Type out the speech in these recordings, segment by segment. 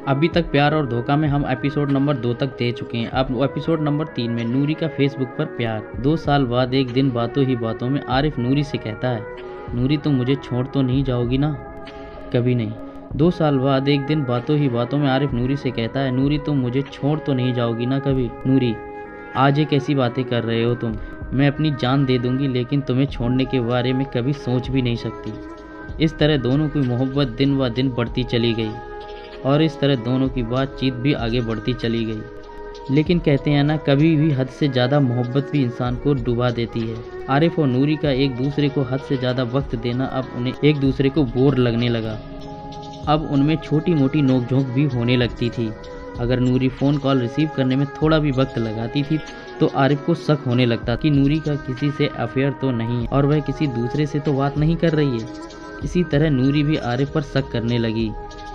अभी तक प्यार और धोखा में हम एपिसोड नंबर 2 तक दे चुके हैं। अब एपिसोड नंबर 3 में नूरी का फेसबुक पर प्यार। 2 साल बाद एक दिन बातों ही बातों में आरिफ नूरी से कहता है, नूरी तुम मुझे छोड़ तो नहीं जाओगी ना? कभी नहीं। 2 साल बाद एक दिन बातों ही बातों में आरिफ नूरी से कहता है, नूरी तुम मुझे छोड़ तो नहीं जाओगी ना कभी? नूरी, आज ये कैसी बातें कर रहे हो तुम? मैं अपनी जान दे दूंगी लेकिन तुम्हें छोड़ने के बारे में कभी सोच भी नहीं सकती। इस तरह दोनों की मोहब्बत दिन व दिन बढ़ती चली गई और इस तरह दोनों की बातचीत भी आगे बढ़ती चली गई। लेकिन कहते हैं ना, कभी भी हद से ज़्यादा मोहब्बत भी इंसान को डुबा देती है। आरिफ और नूरी का एक दूसरे को हद से ज़्यादा वक्त देना अब उन्हें एक दूसरे को बोर लगने लगा। अब उनमें छोटी मोटी नोकझोंक भी होने लगती थी। अगर नूरी फ़ोन कॉल रिसीव करने में थोड़ा भी वक्त लगाती थी तो आरिफ को शक होने लगता कि नूरी का किसी से अफेयर तो नहीं है और वह किसी दूसरे से तो बात नहीं कर रही है। इसी तरह नूरी भी आरिफ पर शक करने लगी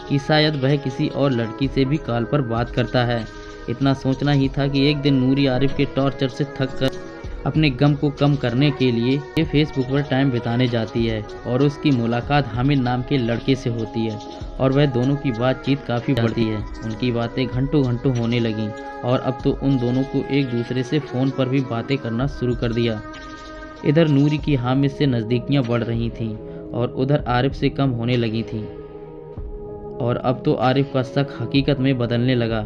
कि शायद वह किसी और लड़की से भी कॉल पर बात करता है। इतना सोचना ही था कि एक दिन नूरी आरिफ के टॉर्चर से थक कर अपने गम को कम करने के लिए फेसबुक पर टाइम बिताने जाती है और उसकी मुलाकात हामिद नाम के लड़के से होती है और वह दोनों की बातचीत काफ़ी बढ़ती है। उनकी बातें घंटों घंटों होने लगीं और अब तो उन दोनों को एक दूसरे से फ़ोन पर भी बातें करना शुरू कर दिया। इधर नूरी की हामिद से नज़दीकियाँ बढ़ रही थीं और उधर आरिफ से कम होने लगी थीं। और अब तो आरिफ का शक हकीकत में बदलने लगा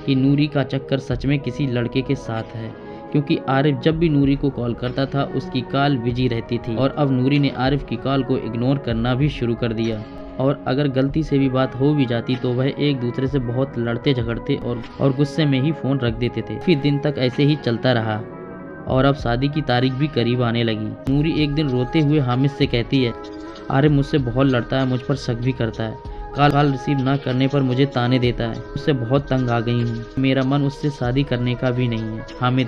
कि नूरी का चक्कर सच में किसी लड़के के साथ है, क्योंकि आरिफ जब भी नूरी को कॉल करता था उसकी कॉल बिजी रहती थी और अब नूरी ने आरिफ की कॉल को इग्नोर करना भी शुरू कर दिया। और अगर गलती से भी बात हो भी जाती तो वह एक दूसरे से बहुत लड़ते झगड़ते और गुस्से में ही फ़ोन रख देते थे। फिर दिन तक ऐसे ही चलता रहा और अब शादी की तारीख भी करीब आने लगी। नूरी एक दिन रोते हुए हामिद से कहती है, आरिफ मुझसे बहुत लड़ता है, मुझ पर शक भी करता है, कॉल रिसीव ना करने पर मुझे ताने देता है, उससे बहुत तंग आ गई हूँ, मेरा मन उससे शादी करने का भी नहीं है। हामिद,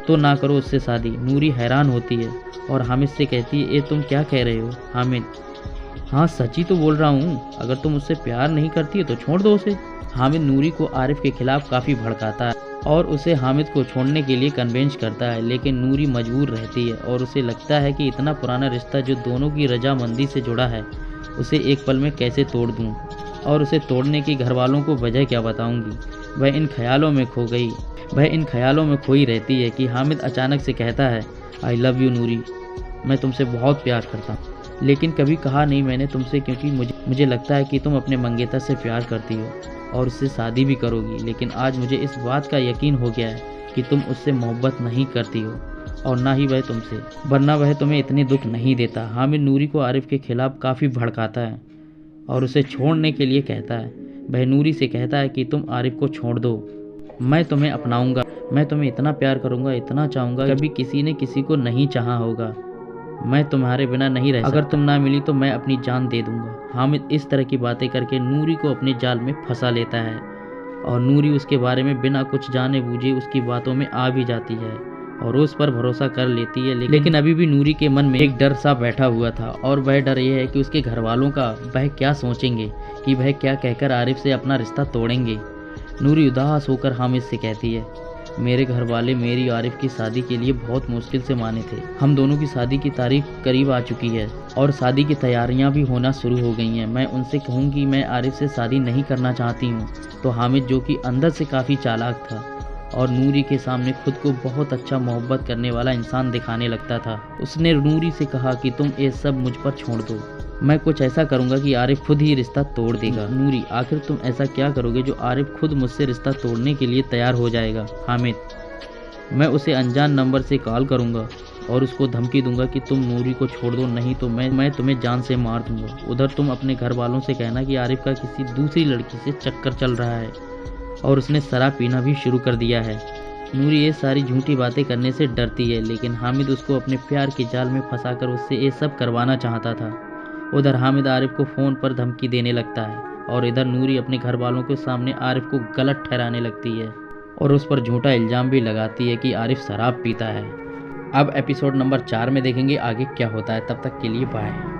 तो ना करो उससे शादी। नूरी हैरान होती है और हामिद से कहती है, ये तुम क्या कह रहे हो? हामिद, हाँ सच ही तो बोल रहा हूँ, अगर तुम उससे प्यार नहीं करती है तो छोड़ दो उसे। हामिद नूरी को आरिफ के खिलाफ काफ़ी भड़काता है और उसे हामिद को छोड़ने के लिए कन्विंस करता है, लेकिन नूरी मजबूर रहती है और उसे लगता है कि इतना पुराना रिश्ता जो दोनों की रजामंदी से जुड़ा है उसे एक पल में कैसे तोड़ दूं और उसे तोड़ने की घर वालों को वजह क्या बताऊंगी। वह इन ख्यालों में खोई रहती है कि हामिद अचानक से कहता है, आई लव यू नूरी, मैं तुमसे बहुत प्यार करता हूँ, लेकिन कभी कहा नहीं मैंने तुमसे, क्योंकि मुझे लगता है कि तुम अपने मंगेतर से प्यार करती हो और उससे शादी भी करोगी। लेकिन आज मुझे इस बात का यकीन हो गया है कि तुम उससे मोहब्बत नहीं करती हो और ना ही वह तुमसे, वरना वह तुम्हें इतने दुख नहीं देता। हामिद नूरी को आरिफ के खिलाफ काफ़ी भड़काता है और उसे छोड़ने के लिए कहता है। वह नूरी से कहता है कि तुम आरिफ को छोड़ दो, मैं तुम्हें अपनाऊंगा, मैं तुम्हें इतना प्यार करूंगा, इतना चाहूँगा, कभी किसी ने किसी को नहीं चाहा होगा, मैं तुम्हारे बिना नहीं रह सकता, अगर तुम ना मिली तो मैं अपनी जान दे दूंगा। हामिद इस तरह की बातें करके नूरी को अपने जाल में फंसा लेता है और नूरी उसके बारे में बिना कुछ जाने बूझे उसकी बातों में आ भी जाती है और उस पर भरोसा कर लेती है। लेकिन अभी भी नूरी के मन में एक डर सा बैठा हुआ था और वह डर यह है कि उसके घर वालों का वह क्या सोचेंगे, कि वह क्या कहकर आरिफ से अपना रिश्ता तोड़ेंगे। नूरी उदास होकर हामिद से कहती है, मेरे घर वाले मेरी आरिफ की शादी के लिए बहुत मुश्किल से माने थे। हम दोनों की शादी की तारीख करीब आ चुकी है और शादी की तैयारियां भी होना शुरू हो गई हैं। मैं उनसे कहूँगी मैं आरिफ से शादी नहीं करना चाहती हूँ तो हामिद, जो कि अंदर से काफ़ी चालाक था और नूरी के सामने खुद को बहुत अच्छा मोहब्बत करने वाला इंसान दिखाने लगता था, उसने नूरी से कहा कि तुम ये सब मुझ पर छोड़ दो, मैं कुछ ऐसा करूंगा कि आरिफ खुद ही रिश्ता तोड़ देगा। नूरी, आखिर तुम ऐसा क्या करोगे जो आरिफ खुद मुझसे रिश्ता तोड़ने के लिए तैयार हो जाएगा? हामिद, मैं उसे अनजान नंबर से कॉल करूंगा और उसको धमकी दूंगा कि तुम नूरी को छोड़ दो, नहीं तो मैं तुम्हें जान से मार दूंगा। उधर तुम अपने घर वालों से कहना कि आरिफ का किसी दूसरी लड़की से चक्कर चल रहा है और उसने शराब पीना भी शुरू कर दिया है। नूरी ये सारी झूठी बातें करने से डरती है, लेकिन हामिद उसको अपने प्यार के जाल में फंसाकर उससे ये सब करवाना चाहता था। उधर हामिद आरिफ को फ़ोन पर धमकी देने लगता है और इधर नूरी अपने घर वालों के सामने आरिफ को गलत ठहराने लगती है और उस पर झूठा इल्ज़ाम भी लगाती है कि आरिफ शराब पीता है। अब एपिसोड नंबर 4 में देखेंगे आगे क्या होता है। तब तक के लिए बाय।